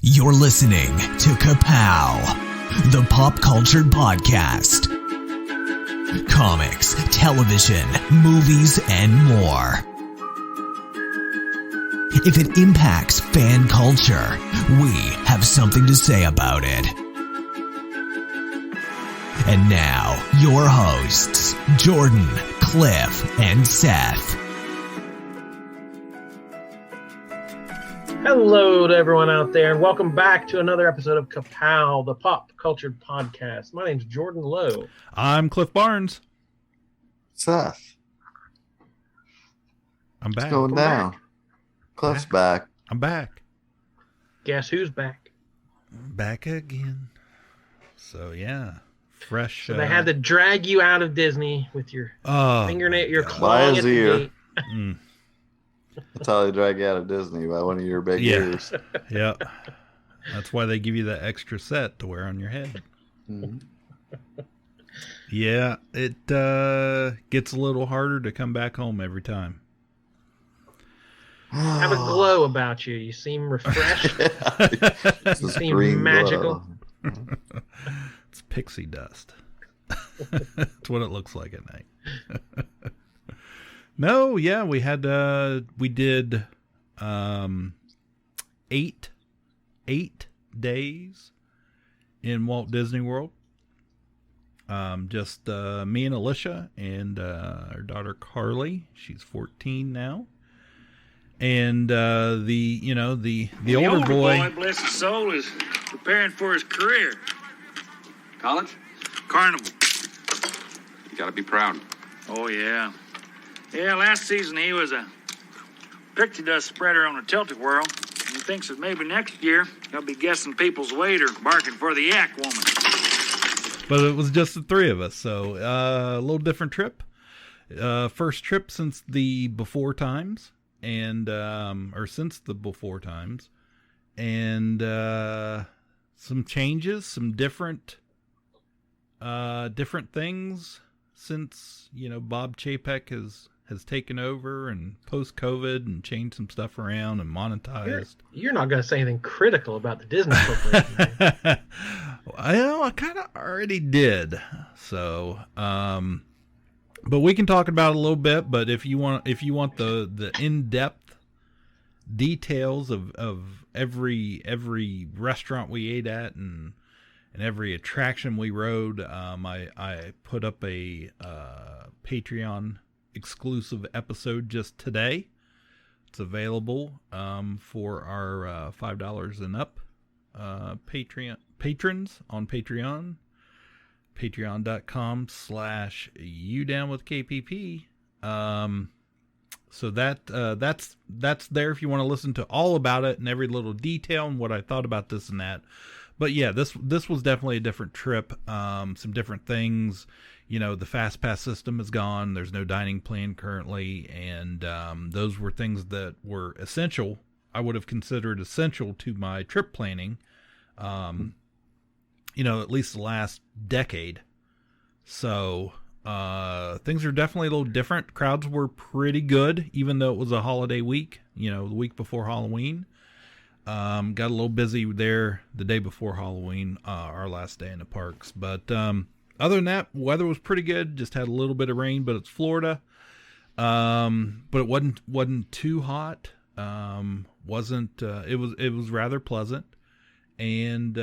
You're listening to Ka-Pow, the pop culture podcast. Comics, television, movies, and more. If it impacts fan culture, we have something to say about it. And now, your hosts, Jordan, Cliff, and Seth. Hello to everyone out there, and welcome back to another episode of Ka-Pow, the pop culture podcast. My name's Jordan Lowe. I'm Cliff Barnes. Seth. I'm back. What's going down? Cliff's back. I'm back. Guess who's back? Back again. So, yeah. Fresh. So they had to drag you out of Disney with your fingernail, your claw by his at the ear. gate. That's how they drag you out of Disney, by one of your big ears. Yeah. That's why they give you that extra set to wear on your head. Mm-hmm. Yeah, it gets a little harder to come back home every time. Have a glow about you. You seem refreshed. You seem magical. It's pixie dust. That's what it looks like at night. No, yeah, we did 8 days in Walt Disney World. Just me and Alicia and our daughter Carly. She's 14 now. And the older boy, bless his soul, is preparing for his career. College? Carnival. You gotta be proud. Oh, yeah. Yeah, last season he was a pixie dust spreader on a tilt-a-whirl. He thinks that maybe next year he'll be guessing people's weight or barking for the yak woman. but it was just the three of us, so a little different trip. First trip since the before times, and since the before times, and some changes, some different things since Bob Chapek has taken over and post-COVID and changed some stuff around and monetized. You're not going to say anything critical about the Disney Corporation. I kind of already did. So, but we can talk about it a little bit. But if you want the in-depth details of every restaurant we ate at and every attraction we rode, I put up a Patreon exclusive episode just today. It's available for our $5 and up patrons on Patreon. Patreon.com/YouDownWithKPP. So that's there if you want to listen to all about it and every little detail and what I thought about this and that. But yeah, this was definitely a different trip. Some different things. The fast pass system is gone. There's no dining plan currently, and those were things that were essential. I would have considered essential to my trip planning. At least the last decade. So things are definitely a little different. Crowds were pretty good, even though it was a holiday week. The week before Halloween. Got a little busy there the day before Halloween, our last day in the parks. But other than that, weather was pretty good. Just had a little bit of rain, but it's Florida. But it wasn't too hot. It was rather pleasant. And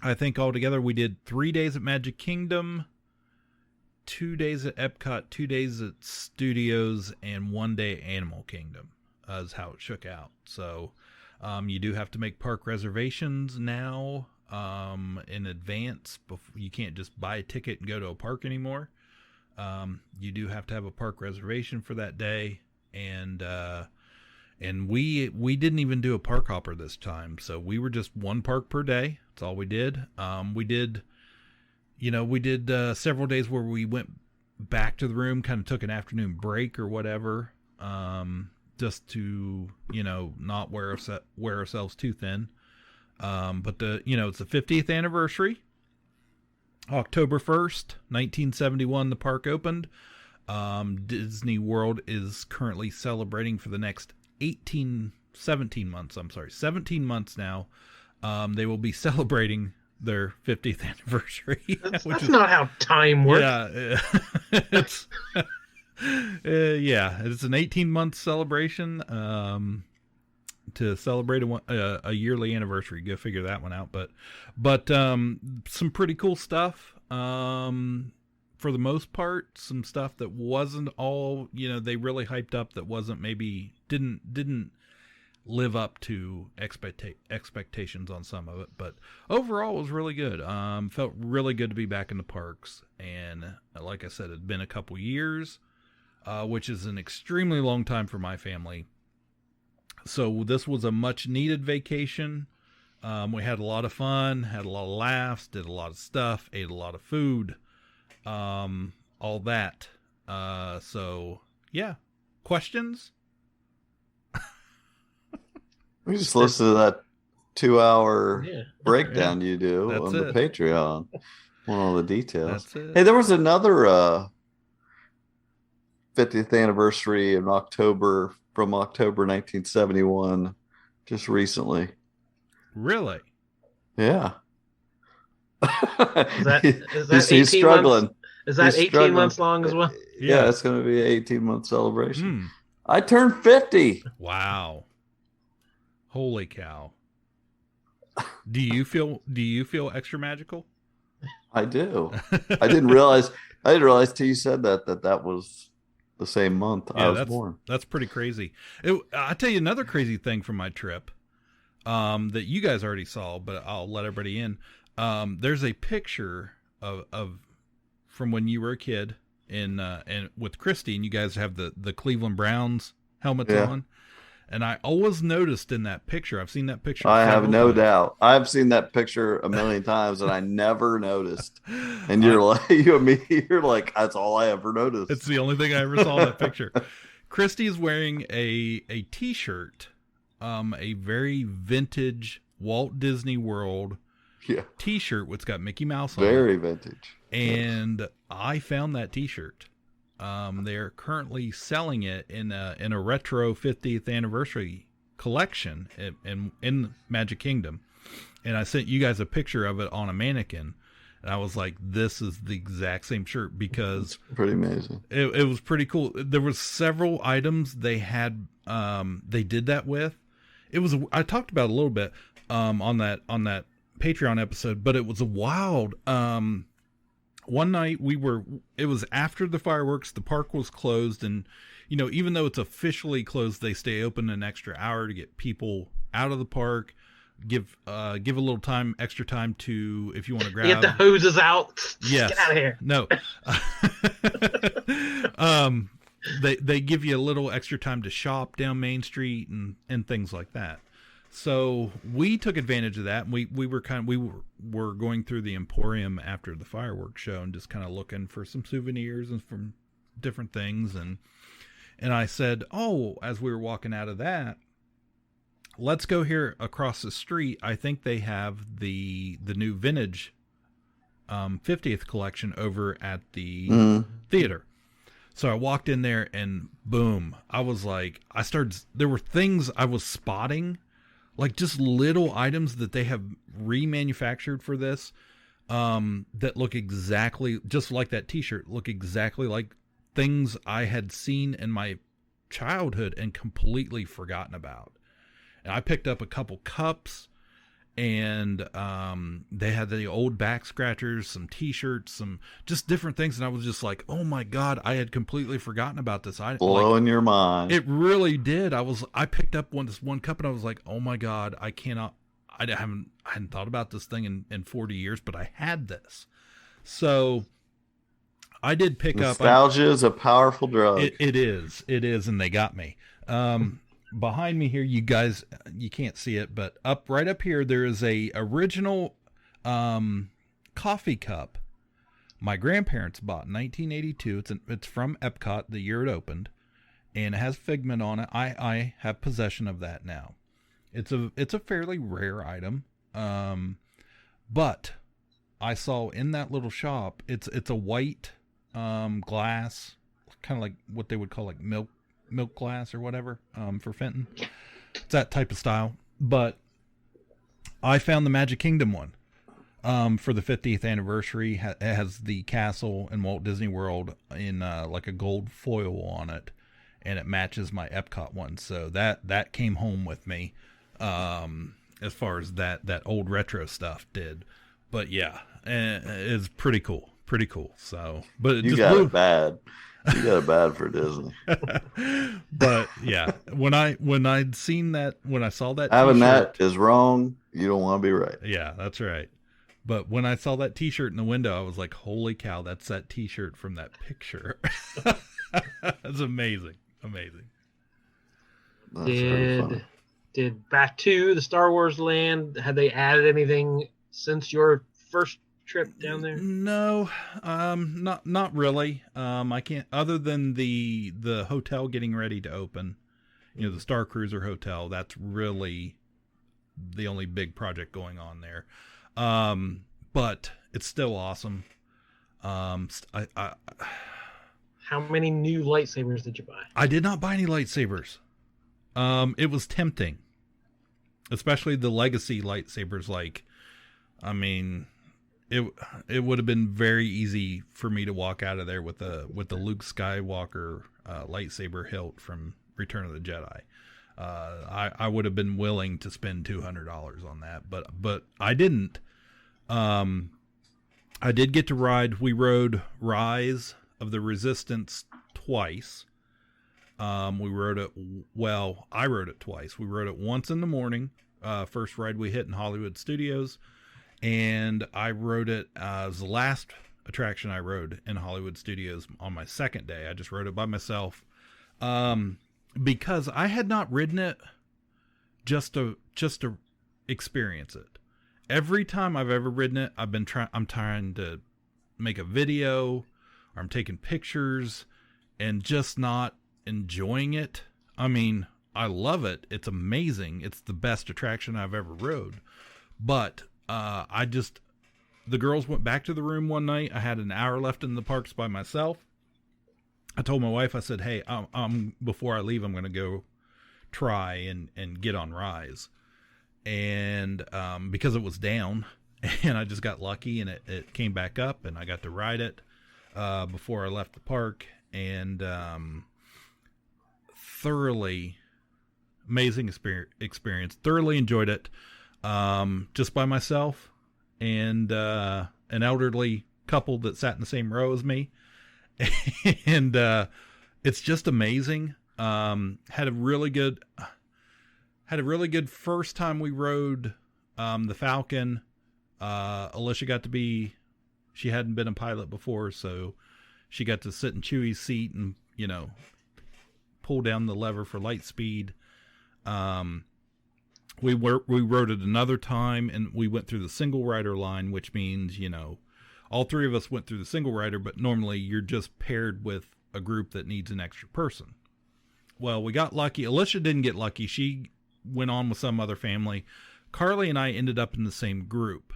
I think altogether we did 3 days at Magic Kingdom, 2 days at Epcot, 2 days at Studios, and 1 day at Animal Kingdom. Is how it shook out. So you do have to make park reservations now in advance. You can't just buy a ticket and go to a park anymore. You do have to have a park reservation for that day. And we didn't even do a park hopper this time. So we were just one park per day. That's all we did. We did several days where we went back to the room, kind of took an afternoon break or whatever. Just to, not wear ourselves too thin. But it's the 50th anniversary. October 1st, 1971, the park opened. Disney World is currently celebrating for the next 18 17 months. I'm sorry, 17 months now. They will be celebrating their 50th anniversary. That's not how time works. Yeah, it's it's an 18-month celebration to celebrate a yearly anniversary. Go figure that one out. But some pretty cool stuff. For the most part, some stuff that wasn't all, they really hyped up, that wasn't, maybe didn't live up to expectations on some of it, but overall it was really good. Felt really good to be back in the parks, and like I said, it'd been a couple years, which is an extremely long time for my family. So this was a much needed vacation. We had a lot of fun, had a lot of laughs, did a lot of stuff, ate a lot of food. All that. So yeah. Questions? We just listened to that 2-hour breakdown you do on the Patreon. Want all the details. That's it. Hey, there was another 50th anniversary in October, from October 1971, just recently. Really? Yeah. Is that he's struggling. Months? Is that 18 months long as well? Yeah, it's going to be an 18-month celebration. I turned 50. Wow. Holy cow. Do you feel extra magical? I do. I didn't realize till you said that was the same month I was born. That's pretty crazy. I'll tell you another crazy thing from my trip that you guys already saw, but I'll let everybody in. There's a picture of from when you were a kid and with Christy, and you guys have the Cleveland Browns helmets on. And I always noticed in that picture, I've seen that picture. I have no doubt. I've seen that picture a million times, and I never noticed. And you're like, that's all I ever noticed. It's the only thing I ever saw in that picture. Christy's wearing a T-shirt, a very vintage Walt Disney World T-shirt, which got Mickey Mouse on it. Very vintage. And I found that T-shirt. They're currently selling it in a retro 50th anniversary collection in Magic Kingdom, and I sent you guys a picture of it on a mannequin, and I was like, "This is the exact same shirt," because it's pretty amazing. It was pretty cool. There was several items they had. They did that with. I talked about it a little bit on that Patreon episode, but it was a wild. One night it was after the fireworks, the park was closed, and, even though it's officially closed, they stay open an extra hour to get people out of the park, give a little extra time to, if you want to grab. Get the hoses out. Yes. Get out of here. No. They give you a little extra time to shop down Main Street and things like that. So we took advantage of that. We were going through the Emporium after the fireworks show and just kind of looking for some souvenirs and from different things. And I said, as we were walking out of that, let's go here across the street. I think they have the new vintage 50th collection over at the theater. So I walked in there and boom, I was like, there were things I was spotting, like just little items that they have remanufactured for this, that look exactly just like that T-shirt, look exactly like things I had seen in my childhood and completely forgotten about. And I picked up a couple cups, and they had the old back scratchers, some T-shirts, some just different things. And I was just like, oh my God, I had completely forgotten about this. Blowing your mind. It really did. I picked up this one cup, and I was like, oh my God, I hadn't thought about this thing in 40 years, but I had this. So I did pick up. Nostalgia is a powerful drug. It is. And they got me. Behind me here, you guys, you can't see it, but right up here, there is a original coffee cup my grandparents bought in 1982. It's from Epcot, the year it opened, and it has Figment on it. I have possession of that now. It's a fairly rare item, but I saw in that little shop, it's a white glass, kind of like what they would call like milk glass or whatever, for Fenton. It's that type of style. But I found the Magic Kingdom one for the 50th anniversary. It has the castle in Walt Disney World in like a gold foil on it, and it matches my Epcot one. So that came home with me as far as that old retro stuff did. But yeah, it's pretty cool. Pretty cool. So, but it You just got blew. it bad. You got it bad for Disney. But yeah, when I saw that Having t-shirt, that is wrong. You don't want to be right. yeah, that's right. But when I saw that t-shirt in the window, I was like, holy cow, that's that t-shirt from that picture. That's amazing. Amazing. That's very funny. Did Batuu, the Star Wars land, had they added anything since your first trip down there? No, not really. I can't, other than the hotel getting ready to open, the Star Cruiser Hotel. That's really the only big project going on there. But it's still awesome. How many new lightsabers did you buy? I did not buy any lightsabers. It was tempting, especially the legacy lightsabers. It would have been very easy for me to walk out of there with the Luke Skywalker lightsaber hilt from Return of the Jedi. I would have been willing to spend $200 on that, but I didn't. I did get to ride. We rode Rise of the Resistance twice. We rode it. Well, I rode it twice. We rode it once in the morning. First ride we hit in Hollywood Studios. And I rode it as the last attraction I rode in Hollywood Studios on my second day. I just rode it by myself because I had not ridden it just to experience it. Every time I've ever ridden it, I'm trying to make a video, or I'm taking pictures, and just not enjoying it. I mean, I love it. It's amazing. It's the best attraction I've ever rode, but the girls went back to the room one night. I had an hour left in the parks by myself. I told my wife, I said, hey, before I leave, I'm going to go try and get on Rise. And, because it was down and I just got lucky and it came back up and I got to ride it, before I left the park, and, thoroughly amazing experience. Thoroughly enjoyed it. Just by myself and an elderly couple that sat in the same row as me. And it's just amazing. Had a really good first time we rode the Falcon. Alicia she hadn't been a pilot before, so she got to sit in Chewie's seat and pull down the lever for light speed. We rode it another time, and we went through the single rider line, which means, all three of us went through the single rider, but normally you're just paired with a group that needs an extra person. Well, we got lucky. Alicia didn't get lucky. She went on with some other family. Carly and I ended up in the same group.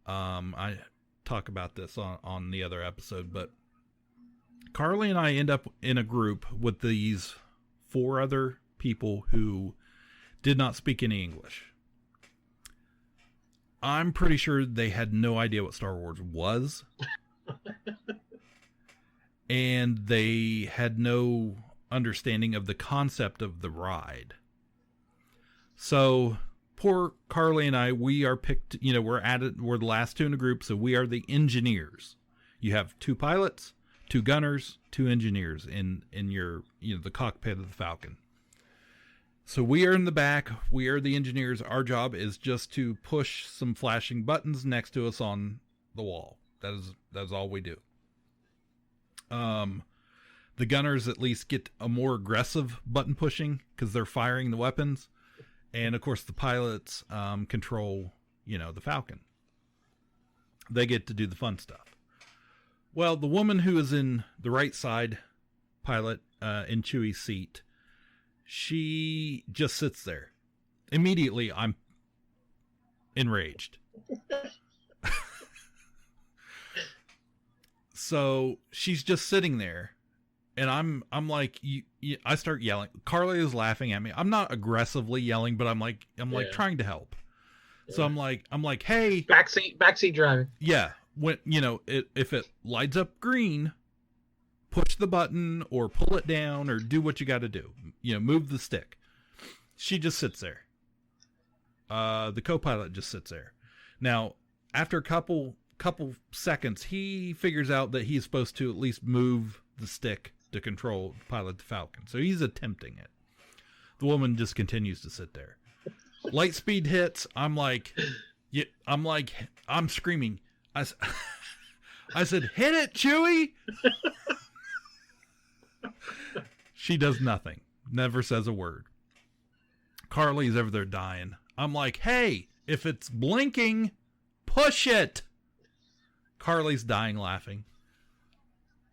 I talk about this on the other episode, but Carly and I end up in a group with these 4 other people who did not speak any English. I'm pretty sure they had no idea what Star Wars was. And they had no understanding of the concept of the ride. So poor Carly and I, we are picked, we're the last 2 in the group, so we are the engineers. You have 2 pilots, 2 gunners, 2 engineers in your, the cockpit of the Falcon. So we are in the back. We are the engineers. Our job is just to push some flashing buttons next to us on the wall. That is all we do. The gunners at least get a more aggressive button pushing because they're firing the weapons. And of course the pilots control, the Falcon. They get to do the fun stuff. Well, the woman who is in the right side pilot in Chewie's seat, she just sits there. Immediately, I'm enraged. So she's just sitting there, and I'm like, I start yelling. Carly is laughing at me. I'm not aggressively yelling, but I'm like trying to help. Yeah. So I'm like, hey, backseat driving. Yeah. When, if it lights up green, push the button or pull it down or do what you got to do. Move the stick. She just sits there. The co-pilot just sits there. Now, after a couple seconds, he figures out that he's supposed to at least move the stick to control pilot the Falcon. So he's attempting it. The woman just continues to sit there. Light speed hits. I'm screaming. I said, hit it, Chewie. She does nothing. Never says a word. Carly's over there dying. I'm like, hey, if it's blinking, push it. Carly's dying laughing.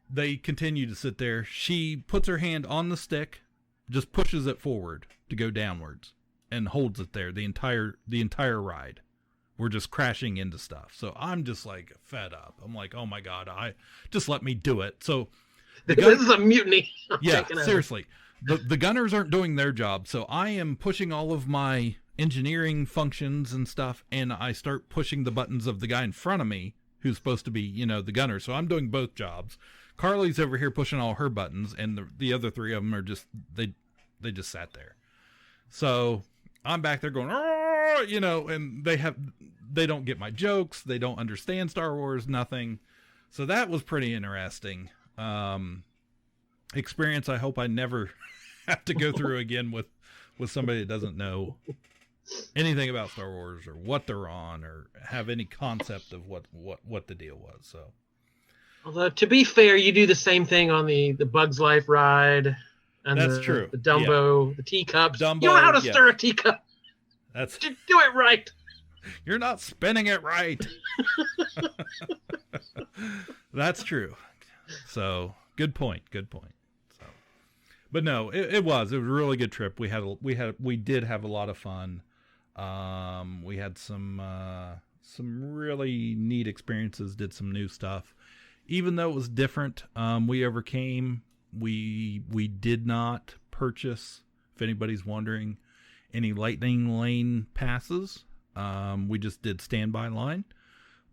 They continue to sit there. She puts her hand on the stick, just pushes it forward to go downwards, and holds it there the entire ride. We're just crashing into stuff. So I'm just like fed up. I'm like, oh my God, just let me do it. So this is a mutiny. Yeah, seriously. The gunners aren't doing their job. So I am pushing all of my engineering functions and stuff, and I start pushing the buttons of the guy in front of me who's supposed to be, the gunner. So I'm doing both jobs. Carly's over here pushing all her buttons, and the other three of them are just, they just sat there. So I'm back there going, and they don't get my jokes. They don't understand Star Wars, nothing. So that was pretty interesting. Experience I hope I never have to go through again with somebody that doesn't know anything about Star Wars or what they're on or have any concept of what the deal was. So, although to be fair, you do the same thing on the Bugs Life ride. And that's true. The Dumbo, the teacups. Dumbo, you know how to stir a teacup. That's do it right. You're not spinning it right. That's true. So good point. So, but no, it was a really good trip. We did have a lot of fun. We had some really neat experiences. Did some new stuff, even though it was different. We overcame. We did not purchase, if anybody's wondering, any lightning lane passes. We just did standby line.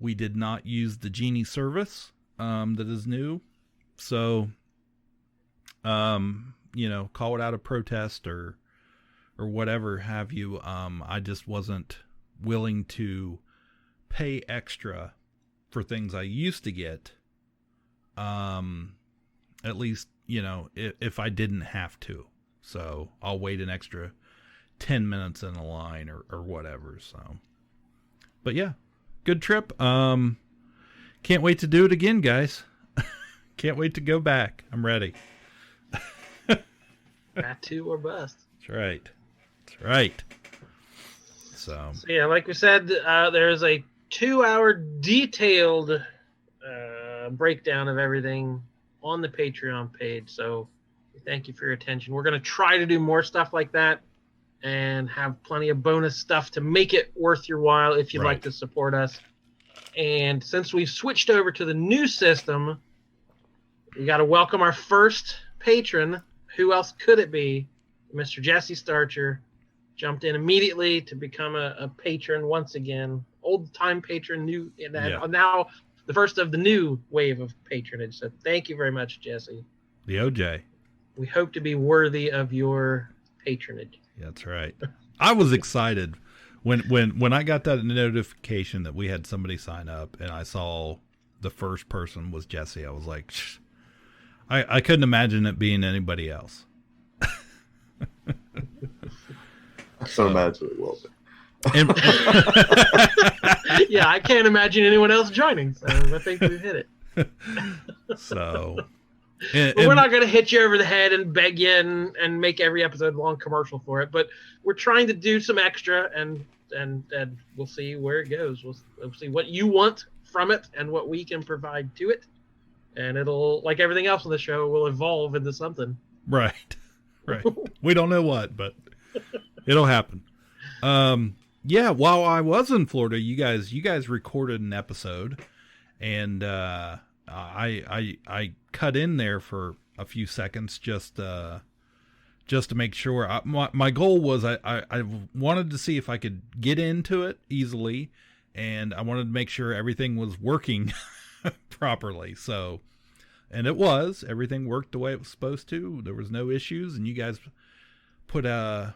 We did not use the Genie service that is new. So, call it out a protest or whatever have you. I just wasn't willing to pay extra for things I used to get. At least, if I didn't have to. So I'll wait an extra 10 minutes in a line or whatever. So, but yeah, good trip. Can't wait to do it again, guys. Can't wait to go back. I'm ready. That too or bust. That's right. So yeah, like we said, there's a 2-hour detailed breakdown of everything on the Patreon page. So thank you for your attention. We're going to try to do more stuff like that and have plenty of bonus stuff to make it worth your while if you'd like to support us. And since we've switched over to the new system, we got to welcome our first patron. Who else could it be? Mr. Jesse Starcher jumped in immediately to become a patron once again. Old-time patron, now the first of the new wave of patronage. So thank you very much, Jesse. The OJ. We hope to be worthy of your patronage. That's right. I was excited when I got that notification that we had somebody sign up and I saw the first person was Jesse. I was like, shh. I couldn't imagine it being anybody else. I can imagine it will be. Yeah, I can't imagine anyone else joining, so I think we've hit it. So, but we're not going to hit you over the head and beg you and make every episode a long commercial for it, but we're trying to do some extra, and we'll see where it goes. We'll see what you want from it and what we can provide to it, and it'll, like everything else on the show, will evolve into something. Right. We don't know what, but it'll happen. Yeah, while I was in Florida, you guys recorded an episode, and I cut in there for a few seconds just to make sure. My goal was I wanted to see if I could get into it easily, and I wanted to make sure everything was working properly. So, and it was. Everything worked the way it was supposed to. There was no issues, and you guys put an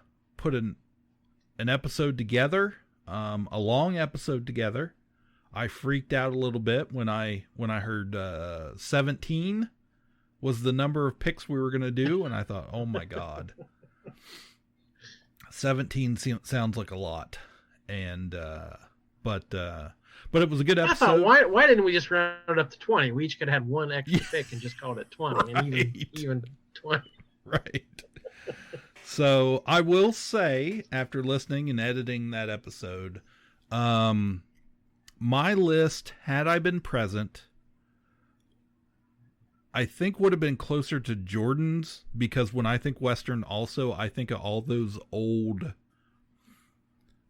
episode together, a long episode together. I freaked out a little bit when I heard 17 was the number of picks we were going to do, and I thought, oh my God, 17 sounds like a lot. And but it was a good episode. I thought, why didn't we just round it up to 20? We each could have one extra pick and just called it 20, and even 20. Right. So I will say, after listening and editing that episode, my list, had I been present, I think would have been closer to Jordan's, because when I think Western also, I think of all those old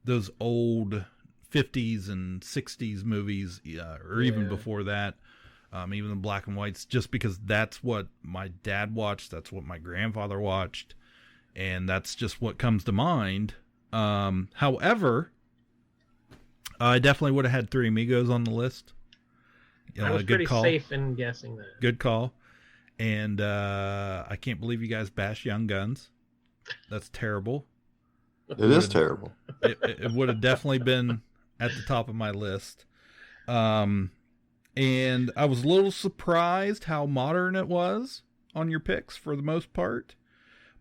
50s and 60s movies, or even before that, even the black and whites, just because that's what my dad watched, that's what my grandfather watched, and that's just what comes to mind. However, I definitely would have had Three Amigos on the list. I was pretty safe in guessing that. Good call. And I can't believe you guys bash Young Guns. That's terrible. It is terrible. It would have definitely been at the top of my list. And I was a little surprised how modern it was on your picks for the most part.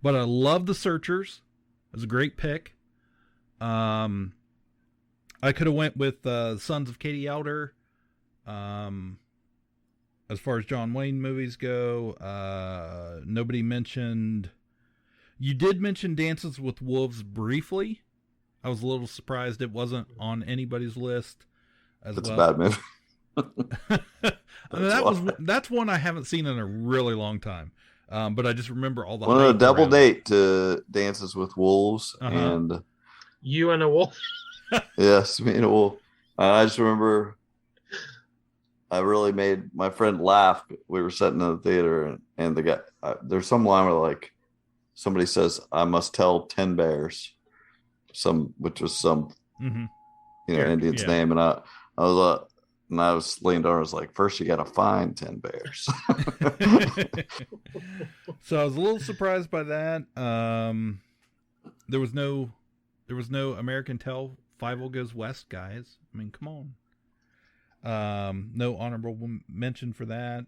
But I love The Searchers. It was a great pick. I could have went with Sons of Katie Elder. As far as John Wayne movies go, nobody mentioned. You did mention Dances with Wolves briefly. I was a little surprised it wasn't on anybody's list. That's a bad movie. That's one I haven't seen in a really long time. But I just remember all the. Well, a double date to Dances with Wolves and you and a wolf. Yes, me and a wolf. I just remember I really made my friend laugh. We were sitting in the theater, and the guy, there's some line where like somebody says, "I must tell 10 bears," which was some Indian's name, and I was leaned over. I was like, "First, you got to find 10 bears." So I was a little surprised by that. There was no American Tell 5 Goes West, guys. I mean, come on. No honorable mention for that.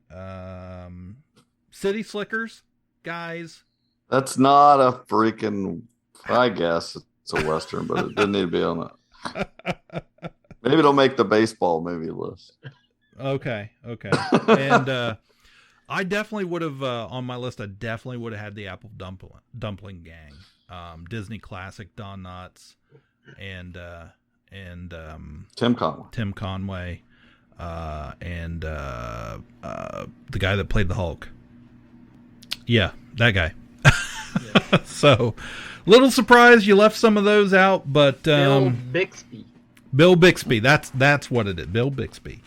City Slickers, guys. That's not a freaking. I guess it's a Western, but it didn't need to be on that. Maybe it'll make the baseball movie list. Okay. And I definitely would have on my list. I definitely would have had the Apple Dumpling Gang, Disney classic, Don Knotts, and Tim Conway, and the guy that played the Hulk. Yeah, that guy. Yeah. So, little surprised you left some of those out, but Bill Bixby. That's what it is. Bill Bixby.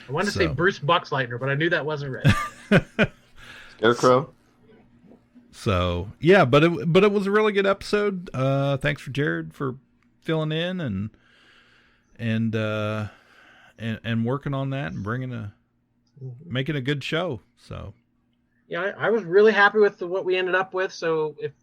I wanted to say Bruce Boxleitner, but I knew that wasn't right. Scarecrow. So yeah, but it was a really good episode. Thanks for Jared for filling in and working on that and making a good show. So yeah, I was really happy with what we ended up with. So if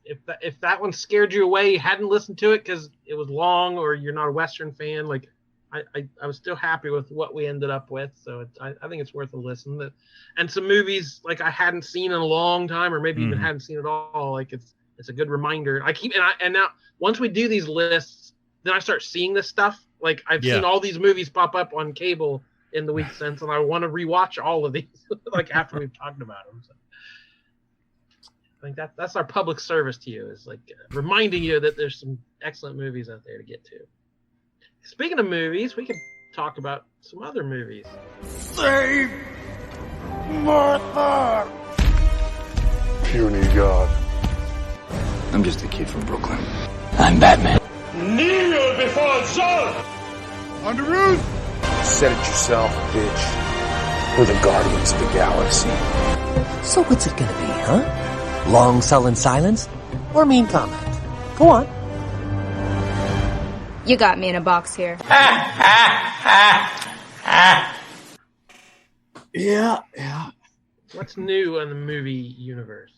that one scared you away, you hadn't listened to it because it was long, or you're not a Western fan, like I was still happy with what we ended up with. So I think it's worth a listen. And some movies like I hadn't seen in a long time, or maybe even hadn't seen at all. Like it's a good reminder. And now once we do these lists, then I start seeing this stuff. Like I've seen all these movies pop up on cable in the week since, and I want to rewatch all of these like after we've talked about them. So I think that's our public service to you, is like reminding you that there's some excellent movies out there to get to. Speaking of movies, we could talk about some other movies. Save Martha! Puny God. I'm just a kid from Brooklyn. I'm Batman. Kneel before Zod! On the roof! Said it yourself, bitch. We're the Guardians of the Galaxy. So what's it gonna be, huh? Long sullen silence? Or mean comment? Go on. You got me in a box here. Yeah. What's new in the movie universe?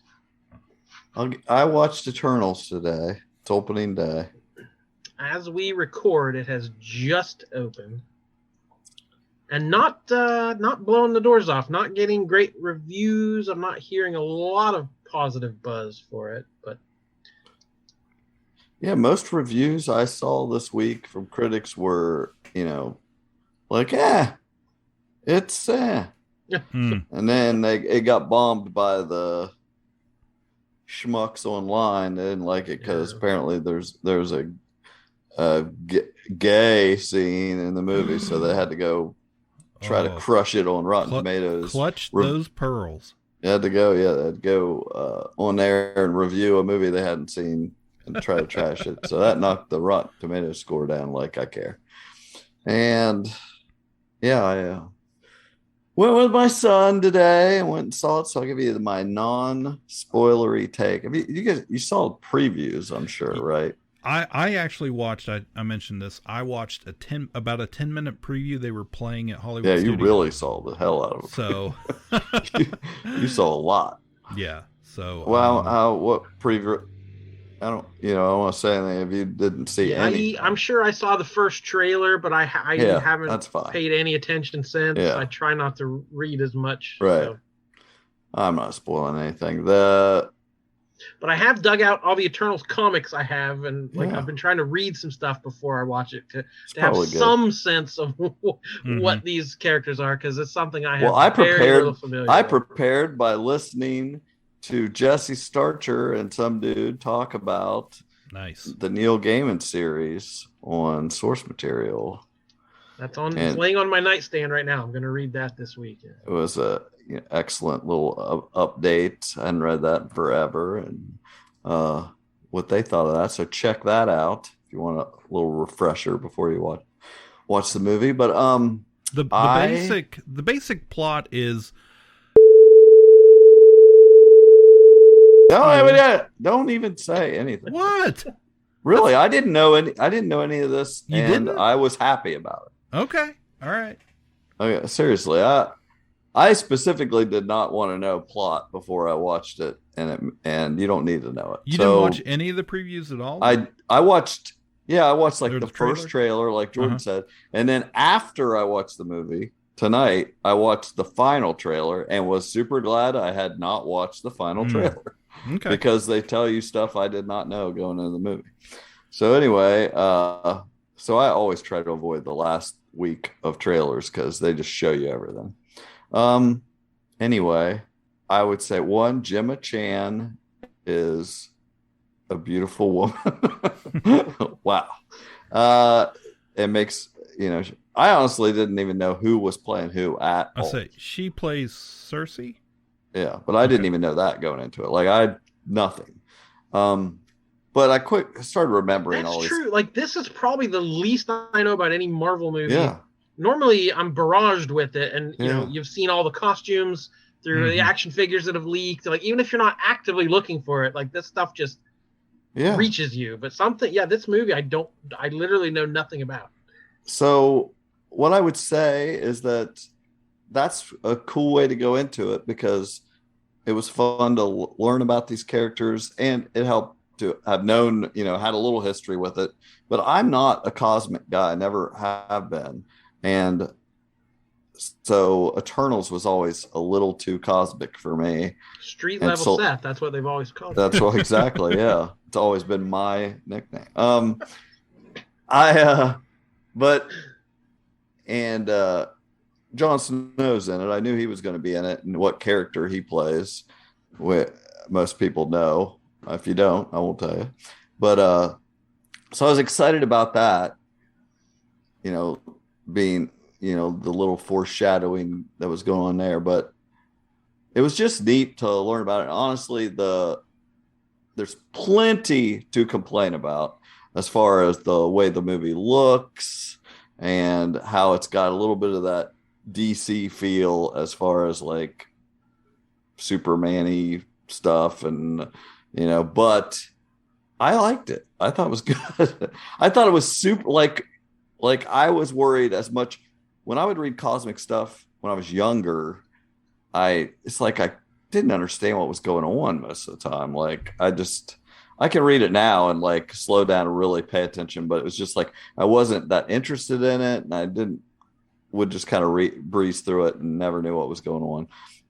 I watched Eternals today. It's opening day. As we record, it has just opened, and not blowing the doors off. Not getting great reviews. I'm not hearing a lot of positive buzz for it, but yeah, most reviews I saw this week from critics were, like, it's and then it got bombed by the schmucks online. They didn't like it because apparently there's a gay scene in the movie, so they had to go try to crush it on Rotten Tomatoes. Clutch those pearls. They had to go on there and review a movie they hadn't seen and try to trash it. So that knocked the Rotten Tomatoes score down like I care. And I went with my son today and went and saw it. So I'll give you my non-spoilery take. You saw previews, I'm sure, right? I actually watched. I mentioned this. I watched about a 10-minute preview they were playing at Hollywood. Yeah, Studios. You really saw the hell out of it. So you saw a lot. Yeah. So what preview? I don't want to say anything if you didn't see any. I'm sure I saw the first trailer, but I haven't paid any attention since. Yeah. I try not to read as much. Right. So. I'm not spoiling anything. But I have dug out all the Eternals comics I have, and I've been trying to read some stuff before I watch it to have some sense of what these characters are, because it's something I have very little familiar with. Prepared by listening to Jesse Starcher and some dude talk about the Neil Gaiman series on Source Material. It's laying on my nightstand right now. I'm going to read that this week. It was a excellent little update. I hadn't read that in forever, and what they thought of that. So check that out if you want a little refresher before you watch the movie. But the basic plot is. Don't even say anything. What? Really, I didn't know any of this, and I was happy about it. Okay, all right. Okay, seriously, I specifically did not want to know plot before I watched it, and you don't need to know it. You didn't watch any of the previews at all? I watched like the first trailer, like Jordan said, and then after I watched the movie tonight, I watched the final trailer and was super glad I had not watched the final trailer. Okay. Because they tell you stuff I did not know going into the movie. So anyway, so I always try to avoid the last week of trailers because they just show you everything. Anyway, I would say Gemma Chan is a beautiful woman. Wow. It makes, I honestly didn't even know who was playing who at all. She plays Cersei? Yeah, but I didn't even know that going into it. Like, I had nothing. But I started remembering all these. That's true. Like, this is probably the least I know about any Marvel movie. Yeah. Normally, I'm barraged with it, and you've seen all the costumes through the action figures that have leaked. Like, even if you're not actively looking for it, like, this stuff just reaches you. But this movie, I literally know nothing about. So, what I would say is that's a cool way to go into it, because it was fun to learn about these characters, and it helped to have known, had a little history with it. But I'm not a cosmic guy, I never have been. And so Eternals was always a little too cosmic for me. Street level Seth, that's what they've always called it. That's what exactly, yeah. It's always been my nickname. Jon Snow's in it. I knew he was going to be in it, and what character he plays, most people know. If you don't, I won't tell you. But so I was excited about that, being, the little foreshadowing that was going on there. But it was just neat to learn about it. Honestly, there's plenty to complain about as far as the way the movie looks and how it's got a little bit of that DC feel as far as like Superman-y stuff, and but I liked it. I thought it was good. I thought it was super, like I was worried as much when I would read cosmic stuff when I was younger. It's like I didn't understand what was going on most of the time. Like I can read it now and like slow down and really pay attention, but it was just like I wasn't that interested in it, and I would just kind of breeze through it and never knew what was going on.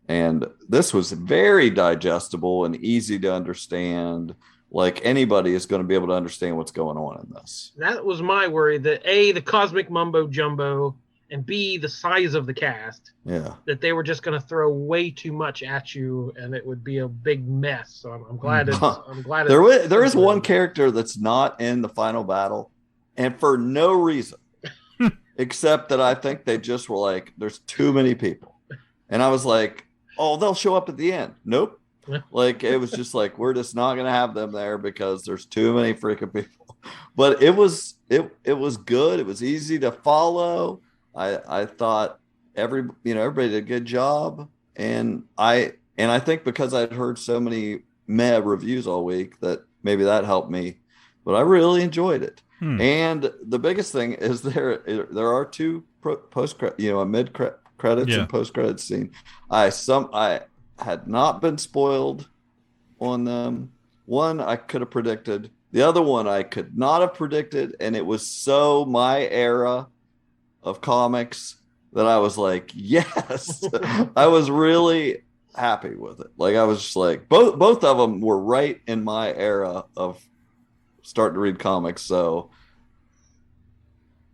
And this was very digestible and easy to understand. Like anybody is going to be able to understand what's going on in this. That was my worry, that A, the cosmic mumbo jumbo, and B, the size of the cast. Yeah. That they were just going to throw way too much at you, and it would be a big mess. So I'm glad there is one character that's not in the final battle, and for no reason, except that I think they just were like, there's too many people. And I was like, oh, they'll show up at the end. Nope. Like it was just like, we're just not going to have them there because there's too many freaking people. But it was good. It was easy to follow. I thought everybody did a good job, and I think because I'd heard so many meh reviews all week that maybe that helped me, but I really enjoyed it. And the biggest thing is there are two post a mid credits and post credits scene. I had not been spoiled on them. One I could have predicted. The other one I could not have predicted, and it was so my era of comics that I was like, yes. I was really happy with it. Like I was just like, both of them were right in my era of starting to read comics. So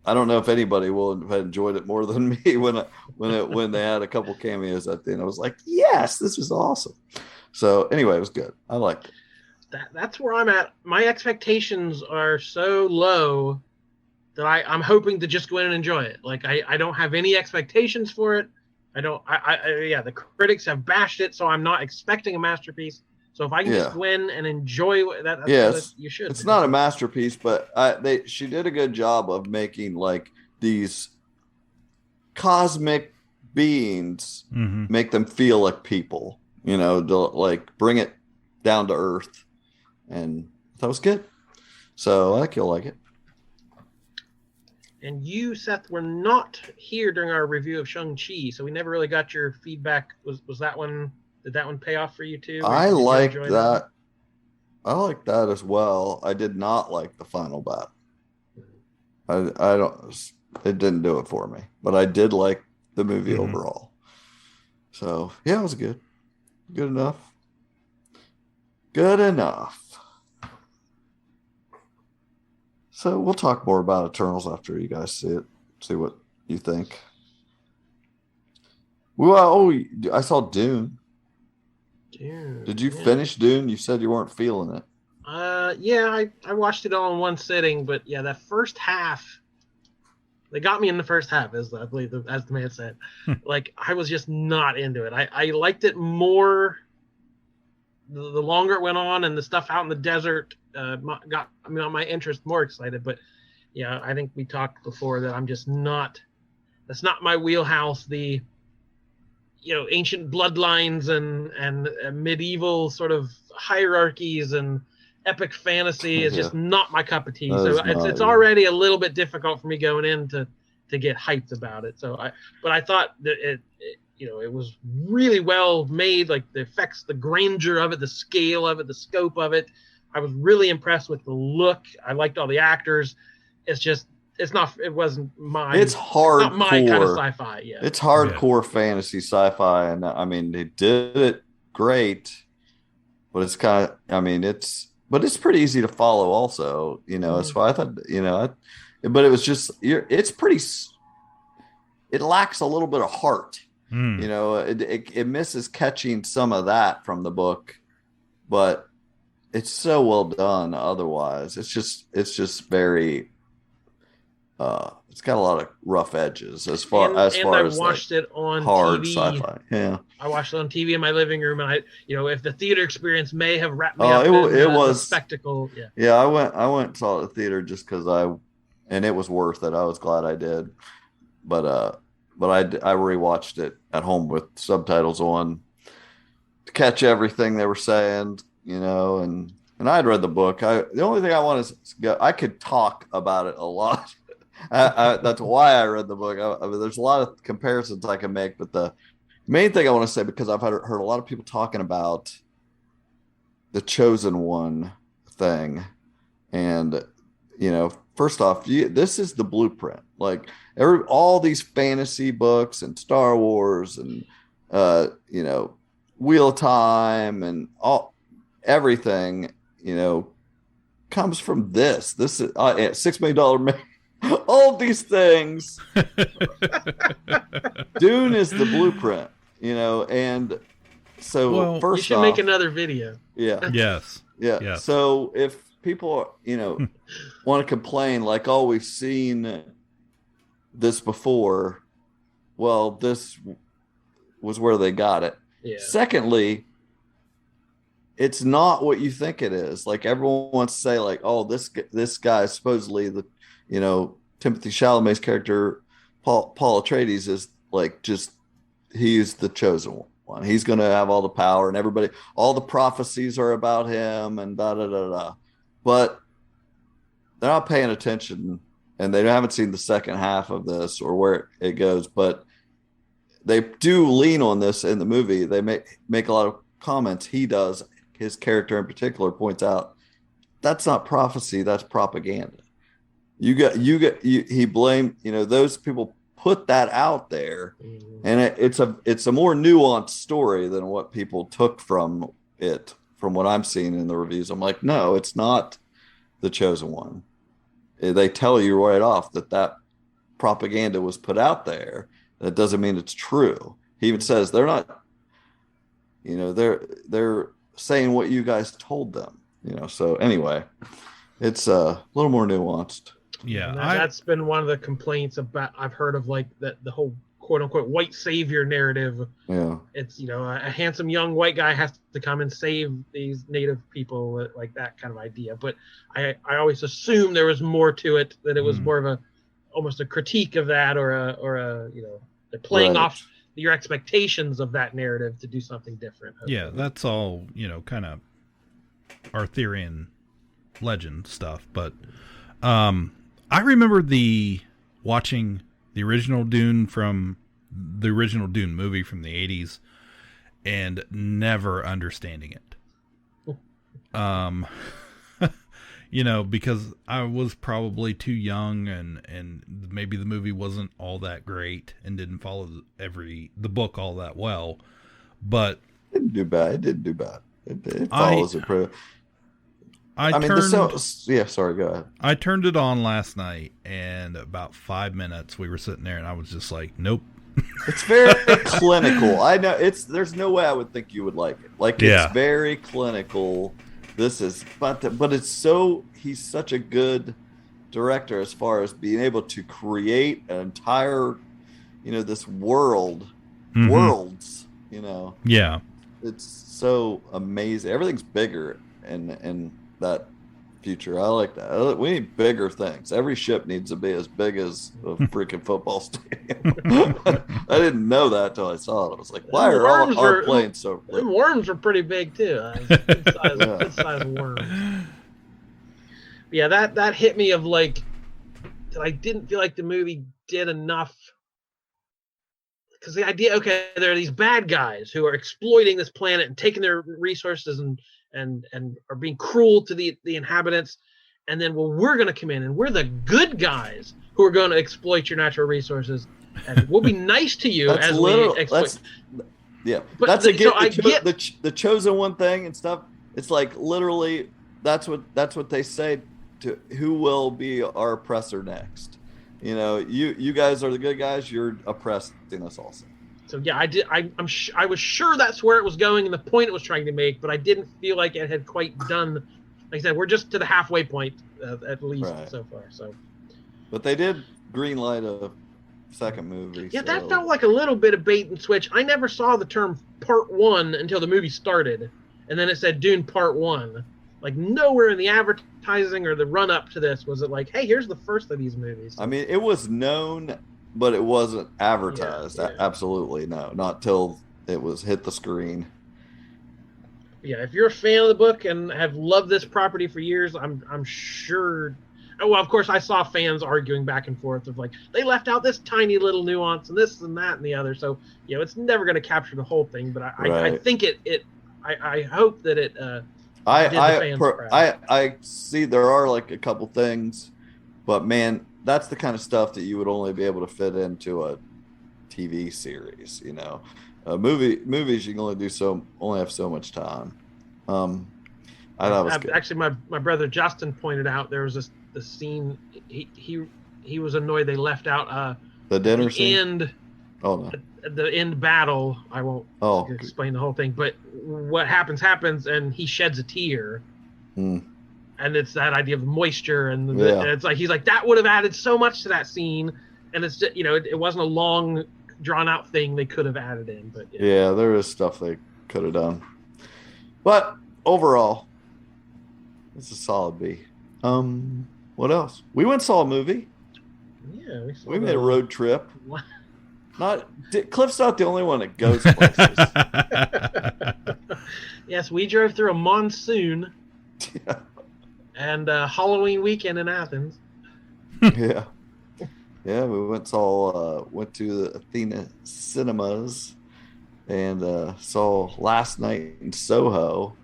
I don't know if anybody will have enjoyed it more than me when they had a couple cameos at the end. I was like, yes, this was awesome. So anyway, it was good. I liked it. That's where I'm at. My expectations are so low that I'm hoping to just go in and enjoy it. Like I don't have any expectations for it. The critics have bashed it, so I'm not expecting a masterpiece. So if I can just win and enjoy that's what you should. It's not a masterpiece, but she did a good job of making like these cosmic beings make them feel like people, to like bring it down to earth, and that was good. So I think you'll like it. And you, Seth, were not here during our review of Shang-Chi, so we never really got your feedback. Was that one? Did that one pay off for you too? I like that. I like that as well. I did not like the final battle. I don't. It didn't do it for me, but I did like the movie overall. So yeah, it was good. Good enough. Good enough. So we'll talk more about Eternals after you guys see it. See what you think. Well, I saw Dune. Did you finish Dune? You said you weren't feeling it. Yeah, I watched it all in one sitting, but yeah, that first half, they got me in the first half, as I believe, as the man said. Like I was just not into it. I liked it more the longer it went on, and the stuff out in the desert got my interest more excited. But yeah, I think we talked before that I'm just not. That's not my wheelhouse. The ancient bloodlines and medieval sort of hierarchies and epic fantasy is just not my cup of tea. So it's already a little bit difficult for me going in to get hyped about it. So I thought that it was really well made, like the effects, the grandeur of it, the scale of it, the scope of it. I was really impressed with the look. I liked all the actors. It wasn't my. It's hardcore. Not my kind of sci-fi. Yeah, it's hardcore fantasy sci-fi, and I mean they did it great, but it's kind of. I mean it's pretty easy to follow. Also, that's why I thought but it was just it's pretty. It lacks a little bit of heart. It misses catching some of that from the book, but it's so well done. Otherwise, it's just very. It's got a lot of rough edges as far as I watched it on hard TV. Sci-fi. Yeah, I watched it on TV in my living room, and if the theater experience may have wrapped me up, it was a spectacle. Yeah, yeah. I went and saw it at the theater just because and it was worth it. I was glad I did, but I rewatched it at home with subtitles on to catch everything they were saying, and I'd read the book. The only thing I want to go, I could talk about it a lot. That's why I read the book. I mean, there's a lot of comparisons I can make, but the main thing I want to say, because I've heard a lot of people talking about the Chosen One thing, and first off, this is the blueprint. Like all these fantasy books and Star Wars and Wheel of Time and everything, comes from this. This is $6 million man. All of these things. Dune is the blueprint, and so first you should make another video. Yeah. Yes. Yeah. Yes. So if people, want to complain like, oh, we've seen this before, well, this was where they got it. Yeah. Secondly, it's not what you think it is. Like everyone wants to say, like, oh, this guy is supposedly the, Timothy Chalamet's character, Paul Atreides, is like he's the chosen one. He's going to have all the power, and everybody, all the prophecies are about him, and da da da da. But they're not paying attention, and they haven't seen the second half of this or where it goes. But they do lean on this in the movie. They make a lot of comments. He does. His character in particular points out that's not prophecy. That's propaganda. He blamed, those people put that out there, and it's a more nuanced story than what people took from it. From what I'm seeing in the reviews, I'm like, no, it's not the Chosen One. They tell you right off that propaganda was put out there. That doesn't mean it's true. He even says they're not, they're saying what you guys told them, So anyway, it's a little more nuanced. Yeah, that's been one of the complaints I've heard of, like the whole quote unquote white savior narrative. Yeah, it's a handsome young white guy has to come and save these native people, like that kind of idea. But I always assumed there was more to it, that it was more of almost a critique of that, or a playing off your expectations of that narrative to do something different. Yeah, that's all kind of Arthurian legend stuff, but I remember watching the original Dune movie from the 80s and never understanding it. Because I was probably too young, and maybe the movie wasn't all that great and didn't follow the book all that well. But it didn't do bad. It follows it pretty. Sorry, go ahead. I turned it on last night, and about 5 minutes we were sitting there, and I was just like, nope. It's very clinical. I know there's no way I would think you would like it. It's very clinical. This is, but he's such a good director as far as being able to create an entire, this worlds, Yeah. It's so amazing. Everything's bigger in that future. I like that. We need bigger things. Every ship needs to be as big as a freaking football stadium. I didn't know that until I saw it. I was like, why are all our planes so big? The worms are pretty big too. Good size worms. Yeah, that hit me of like, I didn't feel like the movie did enough. Because the idea, okay, there are these bad guys who are exploiting this planet and taking their resources and are being cruel to the inhabitants, and then we're going to come in and we're the good guys who are going to exploit your natural resources, and we'll be nice to you as we exploit. But that's the Chosen One thing and stuff. It's like literally that's what they say to who will be our oppressor next. You guys are the good guys. You're oppressing us also. So yeah, I was sure that's where it was going and the point it was trying to make, but I didn't feel like it had quite done. Like I said, we're just to the halfway point at least so far. So, but they did greenlight a second movie. Yeah, that felt like a little bit of bait and switch. I never saw the term Part 1 until the movie started, and then it said Dune Part 1. Like nowhere in the advertising or the run up to this was it like, hey, here's the first of these movies. I mean, it was known, but it wasn't advertised. Yeah. Absolutely no, not till it was hit the screen. if you're a fan of the book and have loved this property for years, I'm sure. Well, of course, I saw fans arguing back and forth of like they left out this tiny little nuance and this and that and the other. So it's never going to capture the whole thing. But I think I hope that it. I see there are like a couple things, but man, that's the kind of stuff that you would only be able to fit into a TV series. Movies you can only have so much time. I thought it was good. Actually, my brother Justin pointed out there was the scene. He was annoyed they left out the dinner scene. End. Oh no. The end battle. I won't explain the whole thing, but what happens, and he sheds a tear. And it's that idea of moisture, and it's like he's like that would have added so much to that scene, and it's just, it wasn't a long, drawn out thing they could have added in, but there is stuff they could have done, but overall, it's a solid B. What else? We went and saw a movie. Yeah, we made a road trip. What? Cliff's not the only one that goes places. Yes, we drove through a monsoon. Yeah. And Halloween weekend in Athens. Yeah, we went to the Athena cinemas and saw Last Night in Soho.